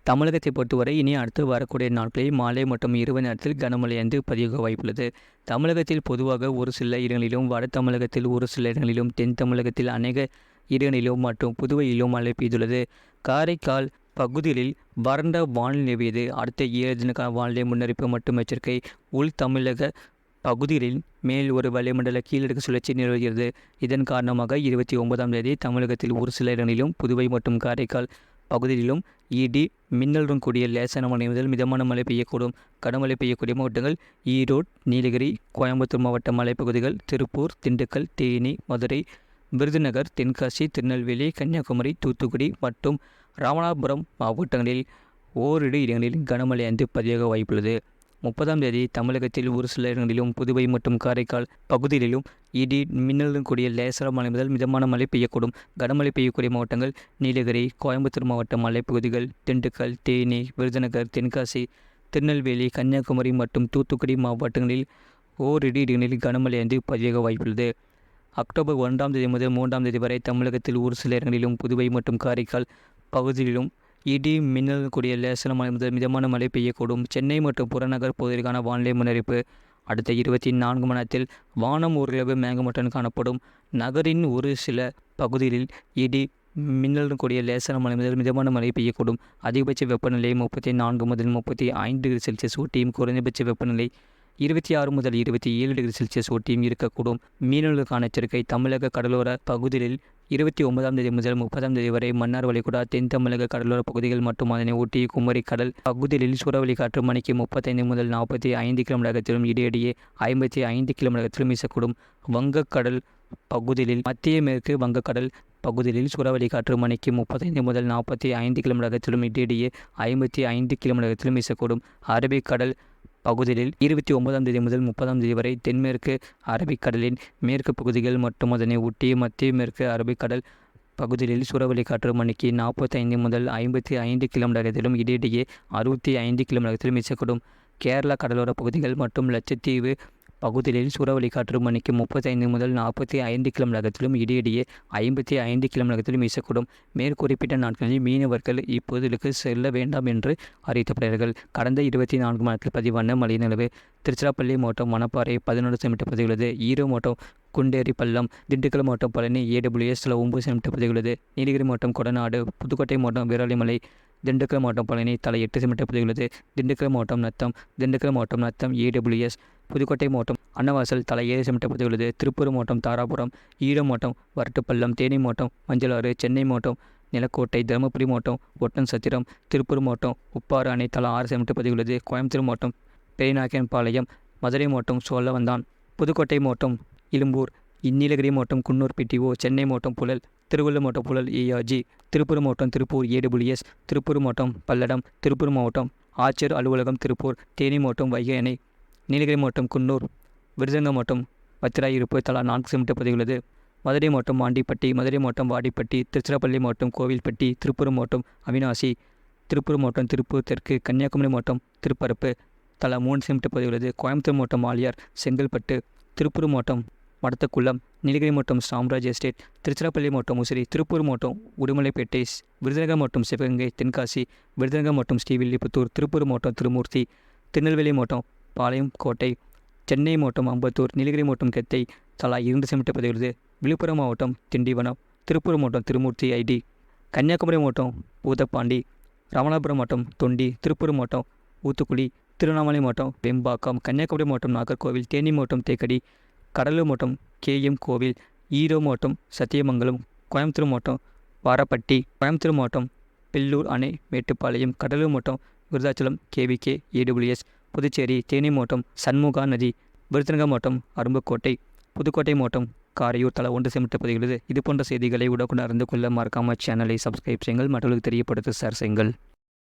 தமிழகத்தை பொறுத்தவரை இனி அடுத்து வரக்கூடிய நாட்களில் மாலை மற்றும் இரவு நேரத்தில் கனமழை பதிவாக வாய்ப்புள்ளது. தமிழகத்தில் பொதுவாக ஒரு சில இடங்களிலும், வட தமிழகத்தில் ஒரு சில இடங்களிலும், தென் தமிழகத்தில் அநேக இடங்களிலும் மற்றும் புதுவையிலும் மழை பெய்துள்ளது. காரைக்கால் பகுதிகளில் வறண்ட வானிலை நிலவியது. அடுத்த 7 தினக்கான வானிலை முன்னறிப்பு மற்றும் எச்சரிக்கை. உள் தமிழக பகுதிகளில் மேல் ஒரு வளிமண்டல கீழடுக்கு சுழற்சி நிலவுகிறது. இதன் காரணமாக 29ஆம் தேதி தமிழகத்தில் ஒரு சில இடங்களிலும், புதுவை மற்றும் காரைக்கால் பகுதிகளிலும் இடி மின்னலுடன் கூடிய லேசான மழை முதல் மிதமான மழை பெய்யக்கூடும். கனமழை பெய்யக்கூடிய மாவட்டங்கள் ஈரோடு, நீலகிரி, கோயம்புத்தூர் மாவட்ட மலைப்பகுதிகள், திருப்பூர், திண்டுக்கல், தேனி, மதுரை, விருதுநகர், தென்காசி, திருநெல்வேலி, கன்னியாகுமரி, தூத்துக்குடி மற்றும் ராமநாதபுரம் மாவட்டங்களில் ஓரிரு இடங்களில் கனமழை பதிவாக வாய்ப்புள்ளது. 30ஆம் தேதி தமிழகத்தில் ஒரு சில இடங்களிலும், புதுவை மற்றும் காரைக்கால் பகுதிகளிலும் இடி மின்னலுடன் கூடிய லேசான மழை முதல் மிதமான மழை பெய்யக்கூடும். கனமழை பெய்யக்கூடிய மாவட்டங்கள் நீலகிரி, கோயம்புத்தூர் மாவட்ட மலைப்பகுதிகள், திண்டுக்கல், தேனி, விருதுநகர், தென்காசி, திருநெல்வேலி, கன்னியாகுமரி மற்றும் தூத்துக்குடி மாவட்டங்களில் ஓரிரு இடங்களில் கனமழை பதிவாக வாய்ப்புள்ளது. அக்டோபர் 1ஆம் தேதி முதல் 3ஆம் தேதி வரை தமிழகத்தில் ஒரு சில இடங்களிலும், புதுவை மற்றும் காரைக்கால் பகுதிகளிலும் இடி மின்னல் கூடிய லேசான மழை முதல் மிதமான மழை பெய்யக்கூடும். சென்னை மற்றும் புறநகர் பகுதிகளுக்கான வானிலை முன்னறிப்பு. அடுத்த 24 மணி நேரத்தில் வானம் ஓரளவு மேகமூட்டத்துடன் காணப்படும். நகரின் ஒரு சில பகுதிகளில் இடி மின்னலுடன் கூடிய லேசான மழை முதல் மிதமான மழை பெய்யக்கூடும். அதிகபட்ச வெப்பநிலை 34 முதல் 35 டிகிரி செல்சியஸ் ஊட்டியும், குறைந்தபட்ச வெப்பநிலை 26 முதல் 27 டிகிரி செல்சியஸ் ஊட்டியும் இருக்கக்கூடும். மீனவர்களுக்கான எச்சரிக்கை. தமிழக கடலோர பகுதிகளில் 29ஆம் தேதி முதல் 30ஆம் தேதி வரை மன்னார் வளைகுடா, தென் தமிழக கடலோர பகுதிகள் மற்றும் அதனை ஒட்டி குமரி கடல் பகுதிகளில் சூறாவளி காற்று மணிக்கு 35 முதல் 45 கிலோமீட்டர் வேகத்திலும், இடையிடையே 55 கிலோமீட்டர் வேகத்திலும் வீசக்கூடும். வங்கக்கடல் பகுதிகளில் மத்திய மேற்கு வங்கக்கடல் பகுதிகளில் சூறாவளி காற்று மணிக்கு 35 முதல் 45 கிலோமீட்டர் வேகத்திலும், இடையிடையே 55 கிலோமீட்டர் வேகத்திலும் வீசக்கூடும். அரபிக்கடல் பகுதிகளில் 29ஆம் தேதி முதல் 30ஆம் தேதி வரை தென்மேற்கு அரபிக்கடலின் மேற்கு பகுதிகள் மற்றும் அதனை ஒட்டி மத்திய மேற்கு அரபிக்கடல் பகுதிகளில் சூறாவளி காற்று மணிக்கு 45 முதல் 55 கிலோமீட்டர் வேகத்திலும், இடையிடையே 65 கிலோமீட்டர் வேகத்திலும் வீசக்கூடும். கேரளா கடலோர பகுதிகள் மற்றும் லட்சத்தீவு பகுதிகளில் சூறாவளி காற்று மணிக்கு 35 முதல் 45 கிலோமீட்டர் வேகத்திலும், இடையிடையே 55 கிலோமீட்டர் வேகத்திலும் வீசக்கூடும். மேற்குறிப்பிட்ட நாட்களில் மீனவர்கள் இப்பகுதிகளுக்கு செல்ல வேண்டாம் என்று அறிவிக்கப்படுகிறார்கள். கடந்த 24 மணி நேரத்தில் பதிவான மழை நிலவு. திருச்சிராப்பள்ளி மாவட்டம் மணப்பாறை 11 சென்டிமீட்டர் பதிவுள்ளது. ஈரோடு மாவட்டம் குண்டேரி பள்ளம், திண்டுக்கல் மாவட்டம் பழனி AWS 9 சென்டிமீட்டர் பதிவுள்ளது. நீலகிரி மாவட்டம் கொடநாடு, புதுக்கோட்டை மாவட்டம் வீராலிமலை, திண்டுக்கல் மாவட்டம் பழனி தலா 8 சென்டிமீட்டர் பதிவுள்ளது. திண்டுக்கல் மாவட்டம் நத்தம் AWS, புதுக்கோட்டை மாவட்டம் அன்னவாசல் தலா 7 சென்டிமீட்டர் பதிவுள்ளது. திருப்பூர் மாவட்டம் தாராபுரம், ஈரோடு மாவட்டம் வரட்டுப்பள்ளம், தேனி மாவட்டம் மஞ்சளாறு, சென்னை மாவட்டம் நிலக்கோட்டை, தருமபுரி மாவட்டம் ஒட்டன்சத்திரம், திருப்பூர் மாவட்டம் உப்பாறு அணை தலா 6 சென்டிமீட்டர் பதிவுள்ளது. கோயம்புத்தூர் மாவட்டம் பெரியநாயக்கன்பாளையம், மதுரை மாவட்டம் சோழவந்தான், புதுக்கோட்டை மாவட்டம் இலும்பூர், நீலகிரி மாவட்டம் குன்னூர் PTO, சென்னை மாவட்டம் புழல், திருவள்ளூர் மாவட்டம் புழல் ARG, திருப்பூர் மாவட்டம் திருப்பூர் AWS, திருப்பூர் மாவட்டம் பல்லடம், திருப்பூர் மாவட்டம் ஆட்சியர் அலுவலகம் திருப்பூர், தேனி மாவட்டம் வைகை அணை, நீலகிரி மாவட்டம் குன்னூர், விருதுநகர் மாவட்டம் வத்திராயிருப்பு தலா 4 சென்டிமீட்டர் பதிவுள்ளது. மதுரை மாவட்டம் ஆண்டிப்பட்டி, மதுரை மாவட்டம் வாடிப்பட்டி, திருச்சிராப்பள்ளி மாவட்டம் கோவில்பட்டி, திருப்பூர் மாவட்டம் அவினாசி, திருப்பூர் மாவட்டம் திருப்பூர் தெற்கு, கன்னியாகுமரி மாவட்டம் திருப்பரப்பு தலா 3 சென்டிமீட்டர் பதிவுள்ளது. கோயம்புத்தூர் மாவட்டம் ஆலியார், செங்கல்பட்டு, திருப்பூர் மாவட்டம் மடத்தக்குளம், நீலகிரி மாவட்டம் சாம்ராஜ் எஸ்டேட், திருச்சிராப்பள்ளி மாவட்டம் முசிறி, திருப்பூர் மாவட்டம் உடுமலைப்பேட்டை, விருதுநகர் மாவட்டம் சிவகங்கை, தென்காசி, விருதுநகர் மாவட்டம் ஸ்ரீவில்லிபுத்தூர், திருப்பூர் மாவட்டம் திருமூர்த்தி, திருநெல்வேலி மாவட்டம் பாளையம் கோட்டை, சென்னை மாவட்டம் அம்பத்தூர், நீலகிரி மாவட்டம் கெத்தை தலா 2 சென்டிமீட்டர் பதிவுள்ளது. விழுப்புரம் மாவட்டம் திண்டிவனம், திருப்பூர் மாவட்டம் திருமூர்த்தி ID, கன்னியாகுமரி மாவட்டம் பூதப்பாண்டி, ராமநாதபுரம் மாவட்டம் தொண்டி, திருப்பூர் மாவட்டம் ஊத்துக்குளி, திருவண்ணாமலை மாவட்டம் வெம்பாக்கம், கன்னியாகுமரி மாவட்டம் நாகர்கோவில், தேனி மாவட்டம் தேக்கடி, கடலூர் மாவட்டம் KM கோவில், ஈரோடு மாவட்டம் சத்தியமங்கலம், கோயம்புத்தூர் மாவட்டம் வாரப்பட்டி, கோயம்புத்தூர் மாவட்டம் பில்லூர் அணை மேட்டுப்பாளையம், கடலூர் மாவட்டம் விருதாச்சலம் KVK AWS, புதுச்சேரி, தேனி மாவட்டம் சண்முகா நதி, விருதுநகர் மாவட்டம் அரும்புக்கோட்டை, புதுக்கோட்டை மாவட்டம் காரையூர் தலா 1 சென்டிமீட்டர் பதிவுள்ளது. இது போன்ற செய்திகளை உடனுக்குடன் அறிந்து கொள்ள மறக்காமல் சேனலை சப்ஸ்கிரைப் செய்யுங்கள், மற்றவர்களுக்கு தெரியப்படுத்த ஷேர் செய்யுங்கள்.